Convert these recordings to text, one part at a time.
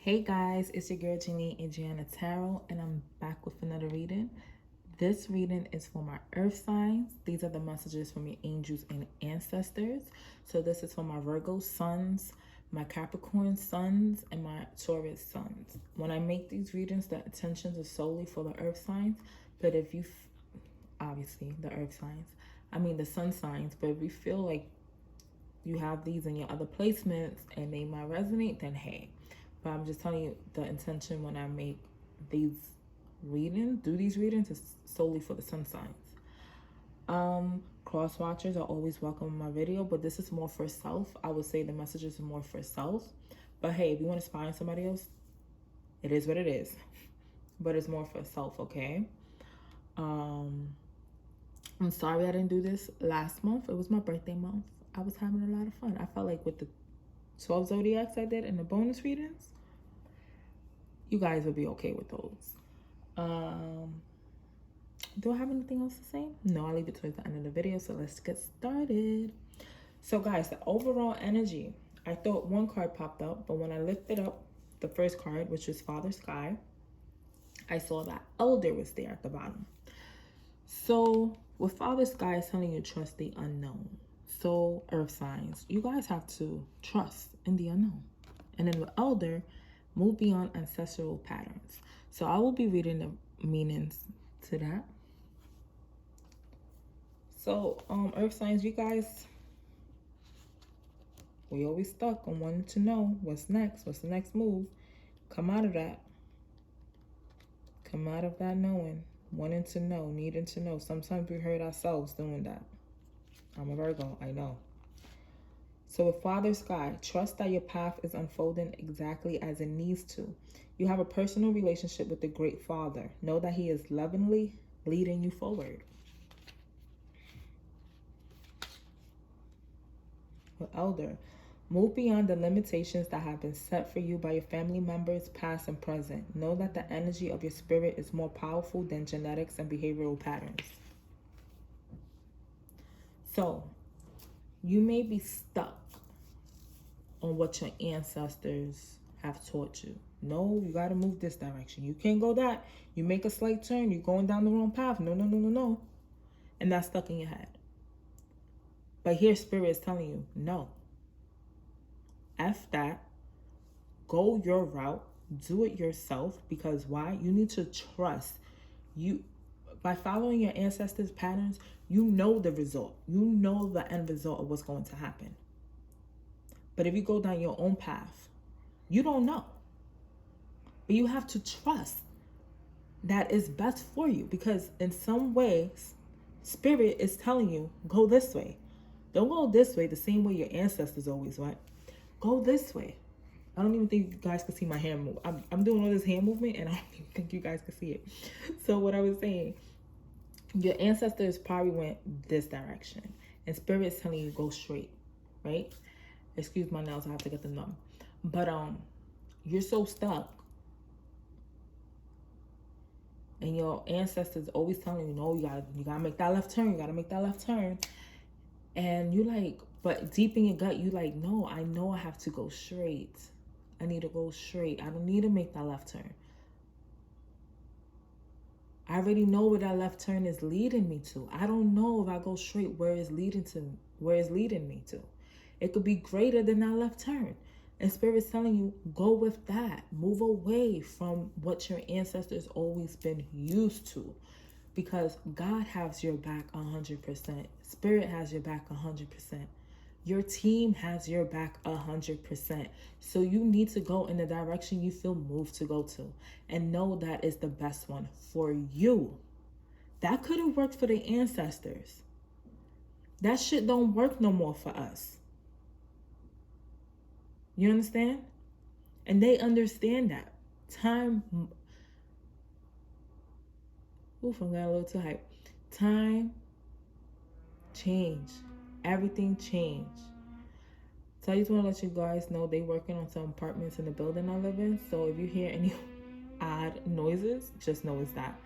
Hey guys, it's your girl Jeannie Adriana Tarot, and I'm back with another reading. This reading is for my earth signs. These are the messages from your angels and ancestors. So this is for my Virgo suns, my Capricorn suns, and my Taurus suns. When I make these readings, the intentions are solely for the earth signs. But if you, obviously the earth signs, the sun signs, but if you feel like you have these in your other placements and they might resonate, then hey. But I'm just telling you, the intention when I make these do these readings is solely for the sun signs. Cross watchers are always welcome in my video, but this is more for self. I would say the messages are more for self. But hey, if you want to spy on somebody else, it is what it is. But it's more for self, okay? I'm sorry I didn't do this last month. It was my birthday month. I was having a lot of fun. I felt like with the 12 zodiacs I did and the bonus readings, you guys would be okay with those. Do I have anything else to say? No, I'll leave it towards the end of the video, so let's get started. So guys, the overall energy, I thought one card popped up, but when I lifted up the first card, which was Father Sky, I saw that Elder was there at the bottom. So with Father Sky, is telling you trust the unknown. So earth signs, you guys have to trust in the unknown. And then with Elder, move beyond ancestral patterns. So I will be reading the meanings to that. So earth signs, you guys, we always stuck on wanting to know what's next, what's the next move. Come out of that. Come out of that knowing, wanting to know, needing to know. Sometimes we hurt ourselves doing that. I'm a Virgo, I know. So with Father Sky, trust that your path is unfolding exactly as it needs to. You have a personal relationship with the Great Father. Know that he is lovingly leading you forward. With Elder, move beyond the limitations that have been set for you by your family members, past and present. Know that the energy of your spirit is more powerful than genetics and behavioral patterns. So, you may be stuck on what your ancestors have taught you. No, you got to move this direction. You can't go that. You make a slight turn, you're going down the wrong path. No. And that's stuck in your head. But here, Spirit is telling you, no. F that. Go your route. Do it yourself. Because why? You need to trust. By following your ancestors' patterns, you know the result. You know the end result of what's going to happen. But if you go down your own path, you don't know. But you have to trust that is best for you, because in some ways, Spirit is telling you, go this way. Don't go this way the same way your ancestors always went. Go this way. I don't even think you guys can see my hand move. I'm doing all this hand movement and I don't even think you guys can see it. So what I was saying, your ancestors probably went this direction. And Spirit is telling you go straight, right? Excuse my nails, I have to get them done. But you're so stuck. And your ancestors always telling you, no, you gotta make that left turn. You gotta make that left turn. And you like, but deep in your gut, you like, no, I know I have to go straight. I need to go straight. I don't need to make that left turn. I already know where that left turn is leading me to. I don't know if I go straight where it's leading me to. It could be greater than that left turn. And Spirit's telling you, go with that. Move away from what your ancestors always been used to. Because God has your back 100%. Spirit has your back 100%. Your team has your back 100%. So you need to go in the direction you feel moved to go to. And know that is the best one for you. That could have worked for the ancestors. That shit don't work no more for us. You understand? And they understand that. Oof, I'm getting a little too hype. Time change. Everything change. So I just want to let you guys know they working on some apartments in the building I live in. So if you hear any odd noises, just know it's that.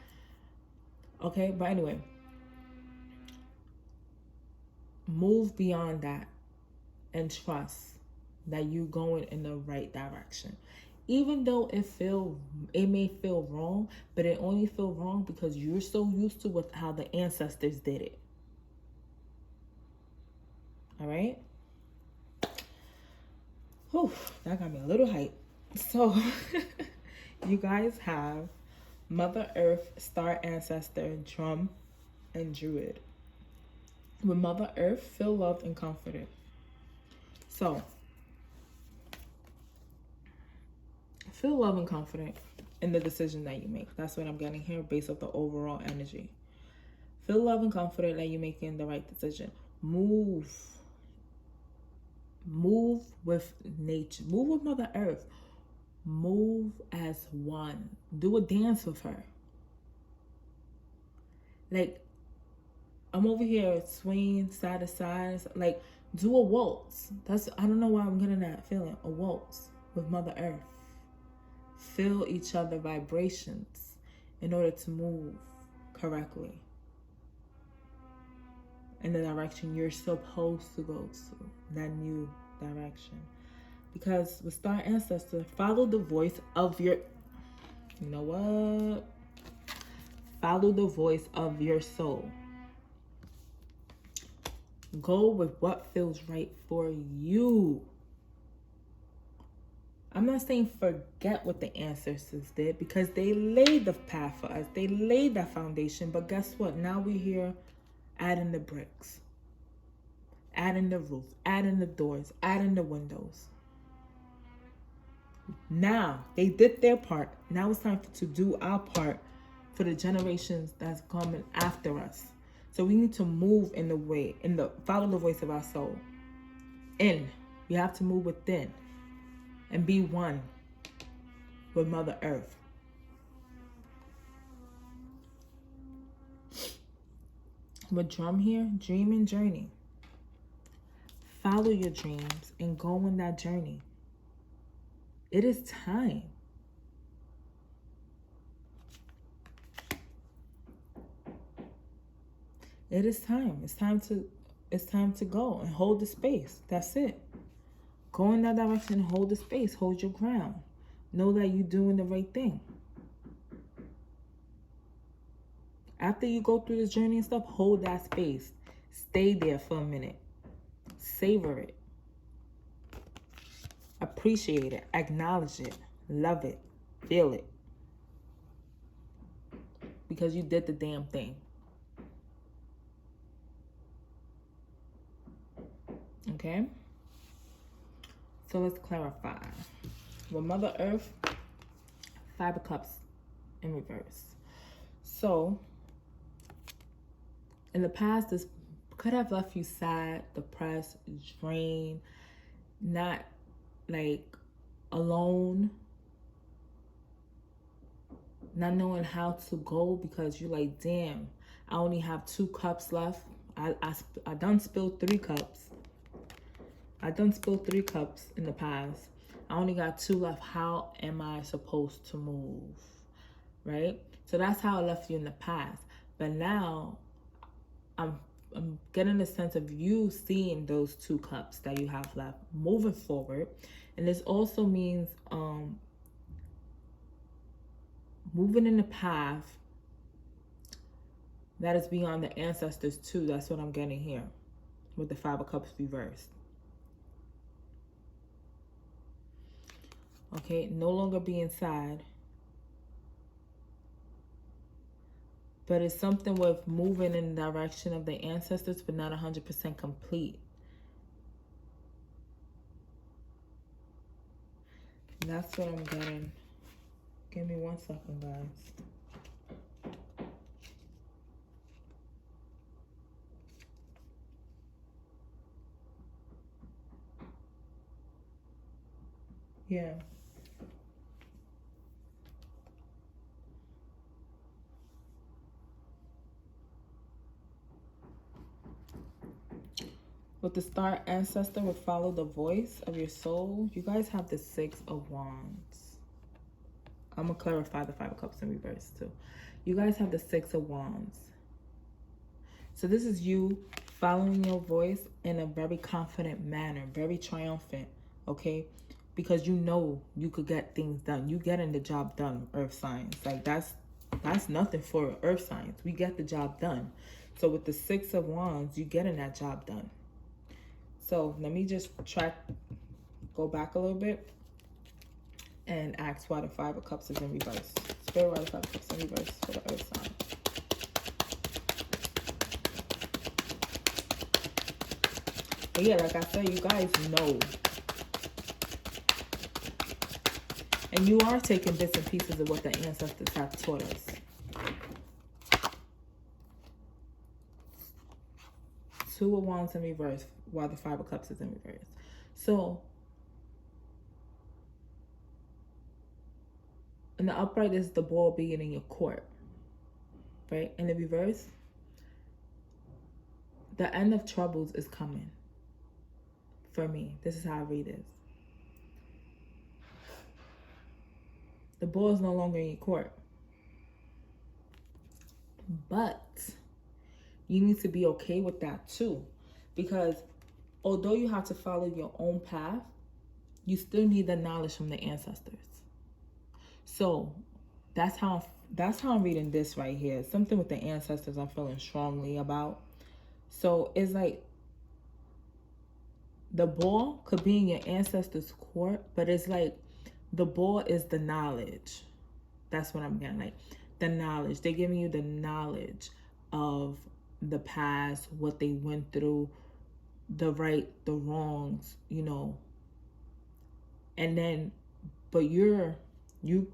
Okay, but anyway. Move beyond that and trust that you're going in the right direction. Even though it may feel wrong, but it only feel wrong because you're so used to how the ancestors did it. All right. Whew, that got me a little hype. So you guys have Mother Earth, Star Ancestor, Drum, and Druid. With Mother Earth, feel loved and comforted. So feel loved and confident in the decision that you make. That's what I'm getting here based off the overall energy. Feel loved and confident that you're making the right decision. Move with nature. Move with Mother Earth. Move as one. Do a dance with her. Like, I'm over here swinging side to side. Like, do a waltz. I don't know why I'm getting that feeling. A waltz with Mother Earth. Feel each other vibrations in order to move correctly in the direction you're supposed to go to, that new direction. Because with Star Ancestor, follow the voice of your, you know what? Follow the voice of your soul. Go with what feels right for you. I'm not saying forget what the ancestors did, because they laid the path for us. They laid that foundation. But guess what? Now we're here adding the bricks, adding the roof, adding the doors, adding the windows. Now they did their part. Now it's time to do our part for the generations that's coming after us. So we need to move follow the voice of our soul. We have to move within and be one with Mother Earth. With Drum here, dream and journey. Follow your dreams and go on that journey. It is time. It is time. It's time to go and hold the space. That's it. Go in that direction and hold the space. Hold your ground. Know that you're doing the right thing. After you go through this journey and stuff, hold that space. Stay there for a minute. Savor it. Appreciate it. Acknowledge it. Love it. Feel it. Because you did the damn thing. Okay? So let's clarify. With Mother Earth, 5 of Cups in reverse. So, in the past, this could have left you sad, depressed, drained, not like alone, not knowing how to go, because you're like, damn, I only have 2 cups left. I done spilled 3 cups. I done spilled 3 cups in the past. I only got 2 left. How am I supposed to move? Right? So that's how I left you in the past. But now I'm getting a sense of you seeing those 2 cups that you have left moving forward. And this also means moving in the path that is beyond the ancestors too. That's what I'm getting here with the 5 of Cups reversed. Okay, no longer being sad. But it's something with moving in the direction of the ancestors, but not 100% complete. That's what I'm getting. Give me 1 second, guys. Yeah. With the Star Ancestor, would follow the voice of your soul. You guys have the 6 of Wands. I'm going to clarify the 5 of Cups in reverse too. You guys have the 6 of Wands. So this is you following your voice in a very confident manner, very triumphant, okay? because you know you could get things done. You getting the job done, earth signs. Like that's nothing for earth signs. We get the job done. So with the Six of Wands, you getting that job done. So let me just go back a little bit and ask why the Five of Cups is in reverse. Spirit, why the Five of Cups in reverse for the earth sign. But yeah, like I said, you guys know. And you are taking bits and pieces of what the ancestors have taught us. Two of Wands in reverse while the Five of Cups is in reverse. So, in the upright is the ball being in your court. Right? In the reverse, the end of troubles is coming. For me, this is how I read it. The ball is no longer in your court. But you need to be okay with that too. Because although you have to follow your own path, you still need the knowledge from the ancestors. So that's how I'm reading this right here. Something with the ancestors I'm feeling strongly about. So it's like the ball could be in your ancestors' court, but it's like the ball is the knowledge. That's what I'm getting. Like the knowledge. They're giving you the knowledge of the past, what they went through, the right, the wrongs, you know. And then, but you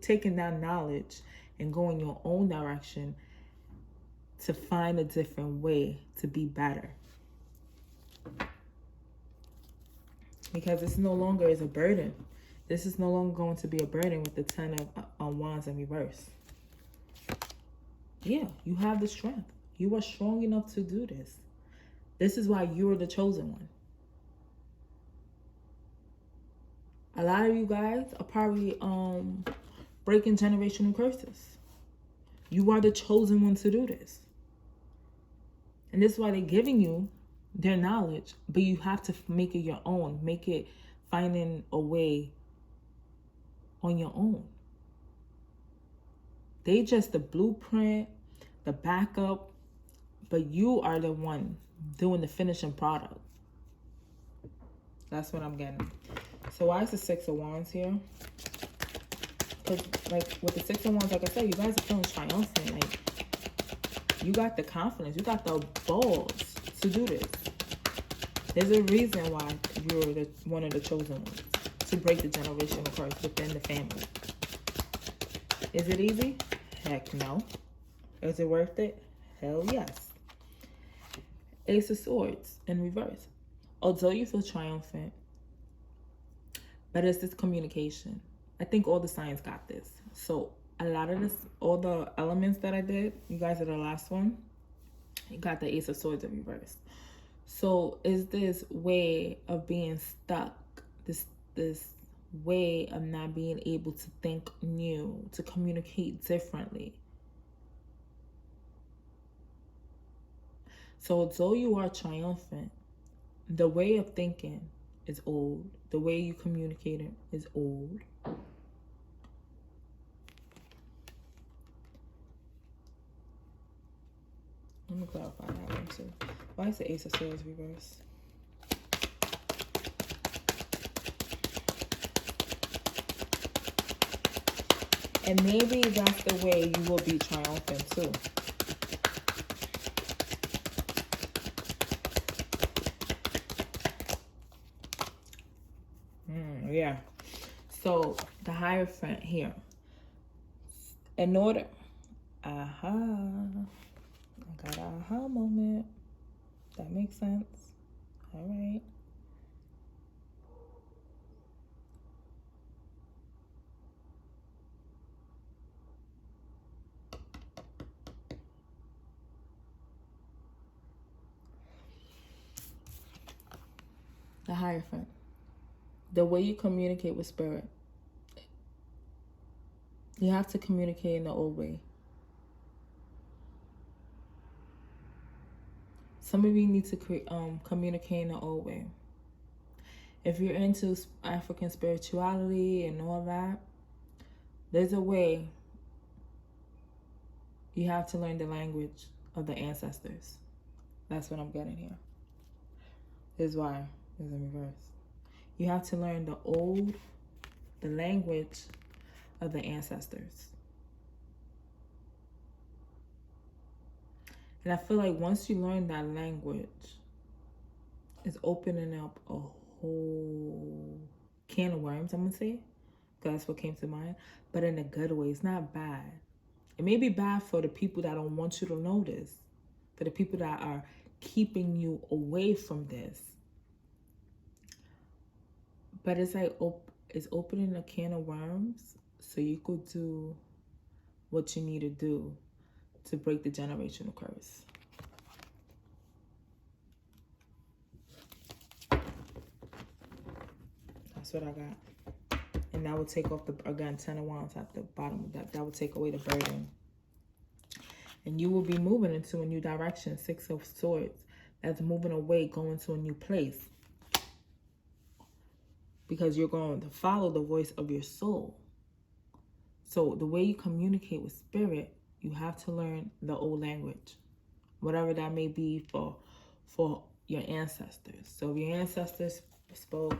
taking that knowledge and going your own direction to find a different way to be better. Because this no longer is a burden. This is no longer going to be a burden with the Ten of Wands in reverse. Yeah, you have the strength. You are strong enough to do this. This is why you are the chosen one. A lot of you guys are probably breaking generational curses. You are the chosen one to do this. And this is why they're giving you their knowledge, but you have to make it your own. Make it finding a way on your own. They just the blueprint, the backup, but you are the one doing the finishing product. That's what I'm getting. So why is the Six of Wands here? Because like with the Six of Wands, like I said, you guys are feeling triumphant. Like you got the confidence, you got the balls to do this. There's a reason why you're one of the chosen ones to break the generational curse within the family. Is it easy? Heck no. Is it worth it? Hell yes. Ace of Swords in reverse. Although you feel triumphant, but it's this communication. I think all the signs got this. So a lot of this, all the elements that I did, you guys are the last one. You got the Ace of Swords in reverse. So is this way of being stuck, this way of not being able to think new, to communicate differently. So although you are triumphant, the way of thinking is old. The way you communicate it is old. Let me clarify that one too. Why is the Ace of Swords reverse? And maybe that's the way you will be triumphant too. Yeah. So the Hierophant here. In order, I got an aha moment. That makes sense. All right. The Hierophant. The way you communicate with spirit. You have to communicate in the old way. Some of you need to communicate in the old way. If you're into African spirituality and all that, there's a way. You have to learn the language of the ancestors. That's what I'm getting here. This is why it's in reverse. You have to learn the language of the ancestors. And I feel like once you learn that language, it's opening up a whole can of worms, I'm going to say. Because that's what came to mind. But in a good way. It's not bad. It may be bad for the people that don't want you to know this. For the people that are keeping you away from this. But it's like it's opening a can of worms so you could do what you need to do to break the generational curse. That's what I got. And that would take off again, 10 of Wands at the bottom of that. That would take away the burden. And you will be moving into a new direction. 6 of Swords. That's moving away, going to a new place. Because you're going to follow the voice of your soul. So the way you communicate with spirit, you have to learn the old language. Whatever that may be for your ancestors. So if your ancestors spoke,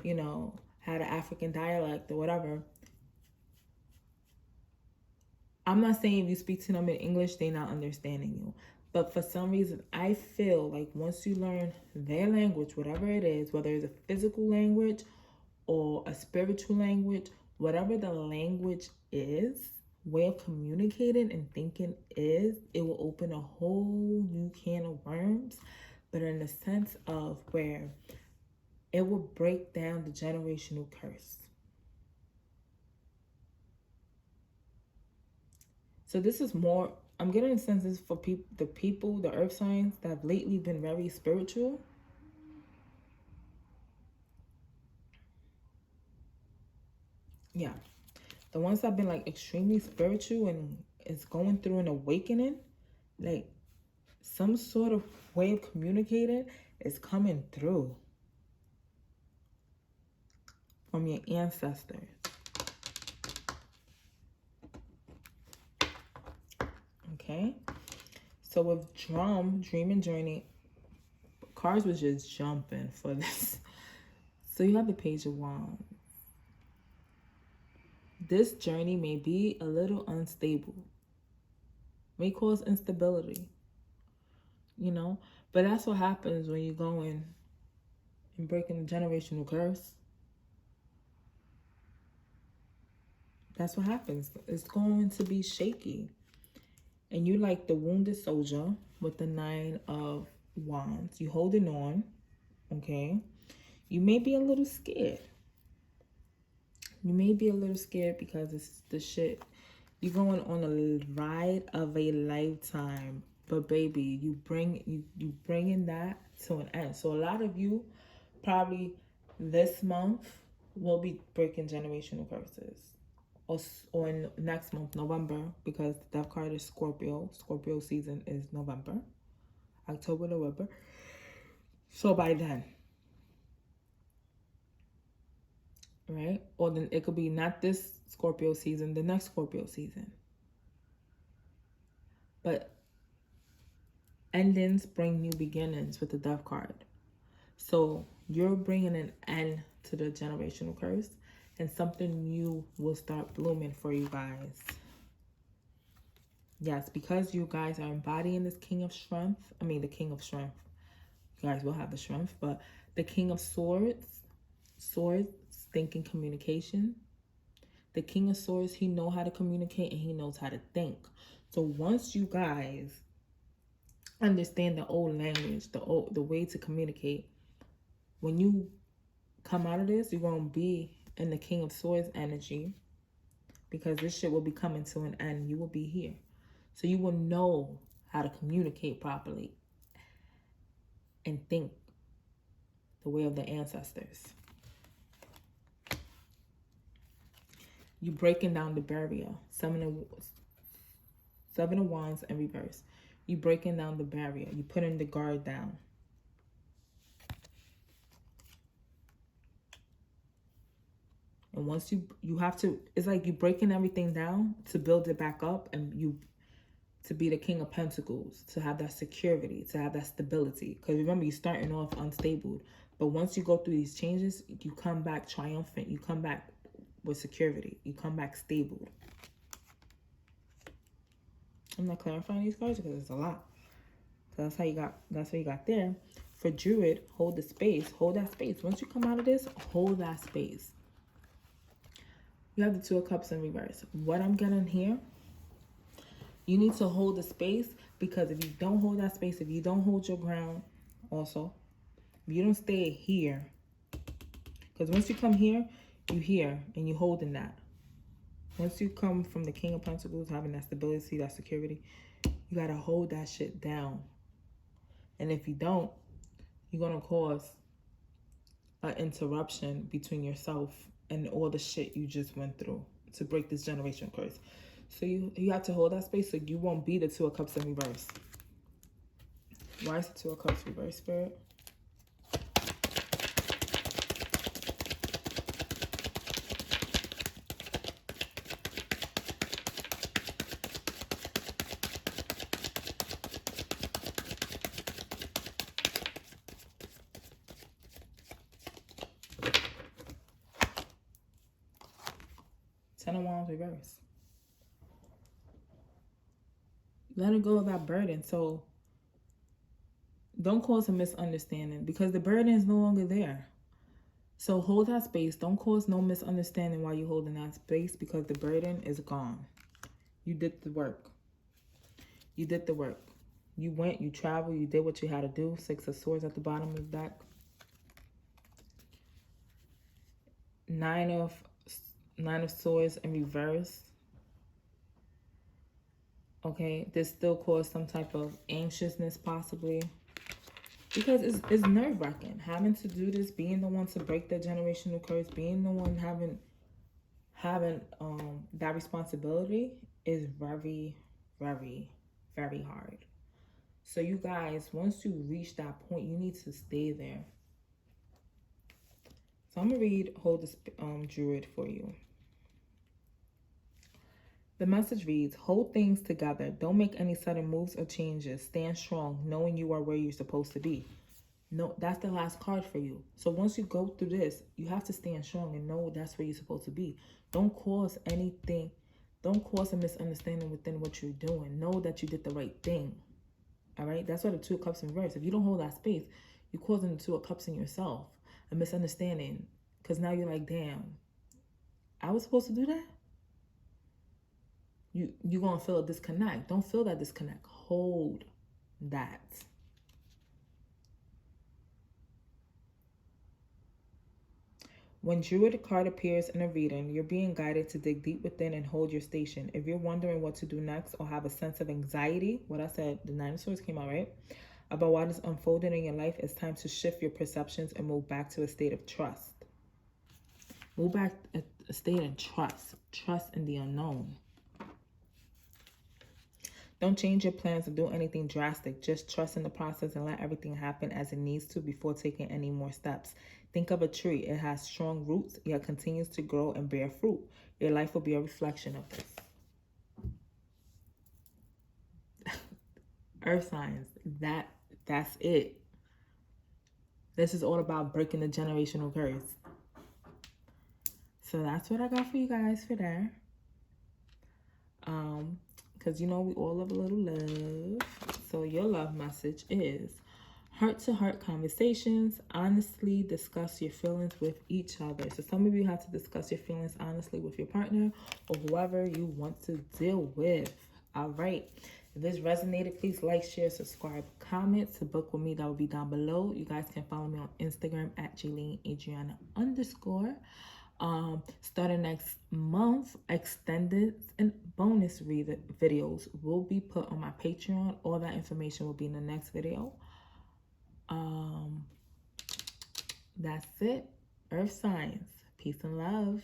you know, had an African dialect or whatever, I'm not saying if you speak to them in English, they're not understanding you. But for some reason, I feel like once you learn their language, whatever it is, whether it's a physical language or a spiritual language, whatever the language is, way of communicating and thinking is, it will open a whole new can of worms. But in the sense of where it will break down the generational curse. So this is more, I'm getting senses for the earth signs that have lately been very spiritual. Yeah. The ones that have been like extremely spiritual and is going through an awakening, like some sort of way of communicating is coming through from your ancestors. Okay. So with Dream and Journey, cards was just jumping for this. So you have the Page of Wands. This journey may be a little unstable. May cause instability. You know? But that's what happens when you're going and breaking the generational curse. That's what happens. It's going to be shaky. And you like the wounded soldier with the 9 of Wands. You holding on. Okay? You may be a little scared. You may be a little scared because it's the shit. You're going on a ride of a lifetime. But baby, you bringing that to an end. So a lot of you probably this month will be breaking generational curses. Or in next month, November, because the death card is Scorpio. Scorpio season is November. October, November. So by then. Right? Or then it could be not this Scorpio season, the next Scorpio season. But endings bring new beginnings with the death card. So you're bringing an end to the generational curse, and something new will start blooming for you guys. Yes, because you guys are embodying this King of Strength. I mean, the King of Strength. You guys will have the strength, but the King of Swords, thinking communication. The King of Swords, he knows how to communicate and he knows how to think. So once you guys understand the old language, the way to communicate, when you come out of this, you're going to be in the King of Swords energy, because this shit will be coming to an end. You will be here. So you will know how to communicate properly and think the way of the ancestors. You breaking down the barrier. 7 of Wands in reverse. You breaking down the barrier. You putting the guard down. And once you have to, it's like you breaking everything down to build it back up, and you to be the King of Pentacles, to have that security, to have that stability. Because remember, you're starting off unstable. But once you go through these changes, you come back triumphant. You come back with security. You come back stable. I'm not clarifying these cards because it's a lot. So that's what you got there. For Druid, hold the space. Hold that space. Once you come out of this, hold that space. You have the Two of Cups in reverse. What I'm getting here, you need to hold the space, because if you don't hold that space, if you don't hold your ground also, if you don't stay here, because once you come here, you here and you holding that. Once you come from the King of Pentacles, having that stability, that security, you got to hold that shit down. And if you don't, you're going to cause an interruption between yourself and all the shit you just went through to break this generation curse. So you have to hold that space so you won't be the Two of Cups in reverse. Why is the Two of Cups reverse, Spirit? Ten of Wands reverse. Let go of that burden. So don't cause a misunderstanding, because the burden is no longer there. So hold that space. Don't cause no misunderstanding while you're holding that space, because the burden is gone. You did the work. You did the work. You went, you traveled, you did what you had to do. Six of Swords at the bottom of the deck. Nine of Swords in reverse. Okay, this still caused some type of anxiousness possibly, because it's nerve-wracking having to do this, being the one to break the generational curse, being the one having that responsibility is very, very, very hard. So you guys, once you reach that point, you need to stay there. So I'm gonna hold this Druid for you. The message reads, hold things together. Don't make any sudden moves or changes. Stand strong, knowing you are where you're supposed to be. No, that's the last card for you. So once you go through this, you have to stand strong and know that's where you're supposed to be. Don't cause anything. Don't cause a misunderstanding within what you're doing. Know that you did the right thing. All right? That's why the Two of Cups in reverse. If you don't hold that space, you're causing the Two of Cups in yourself. A misunderstanding. Because now you're like, damn, I was supposed to do that? You're going to feel a disconnect. Don't feel that disconnect. Hold that. When Druid card appears in a reading, you're being guided to dig deep within and hold your station. If you're wondering what to do next or have a sense of anxiety, what I said, the Nine of Swords came out, right? About what is unfolding in your life, it's time to shift your perceptions and move back to a state of trust. Move back a state of trust. Trust in the unknown. Don't change your plans or do anything drastic. Just trust in the process and let everything happen as it needs to before taking any more steps. Think of a tree. It has strong roots, yet continues to grow and bear fruit. Your life will be a reflection of this. Earth signs. That's it. This is all about breaking the generational curse. So that's what I got for you guys for there. Because you know we all love a little love. So your love message is heart-to-heart conversations. Honestly discuss your feelings with each other. So some of you have to discuss your feelings honestly with your partner or whoever you want to deal with. All right. If this resonated, please like, share, subscribe, comment. To book with me, that will be down below. You guys can follow me on Instagram at JaileneAdriana_. Starting next month, extended and bonus videos will be put on my Patreon. All that information will be in the next video. That's it. Earth signs. Peace and love.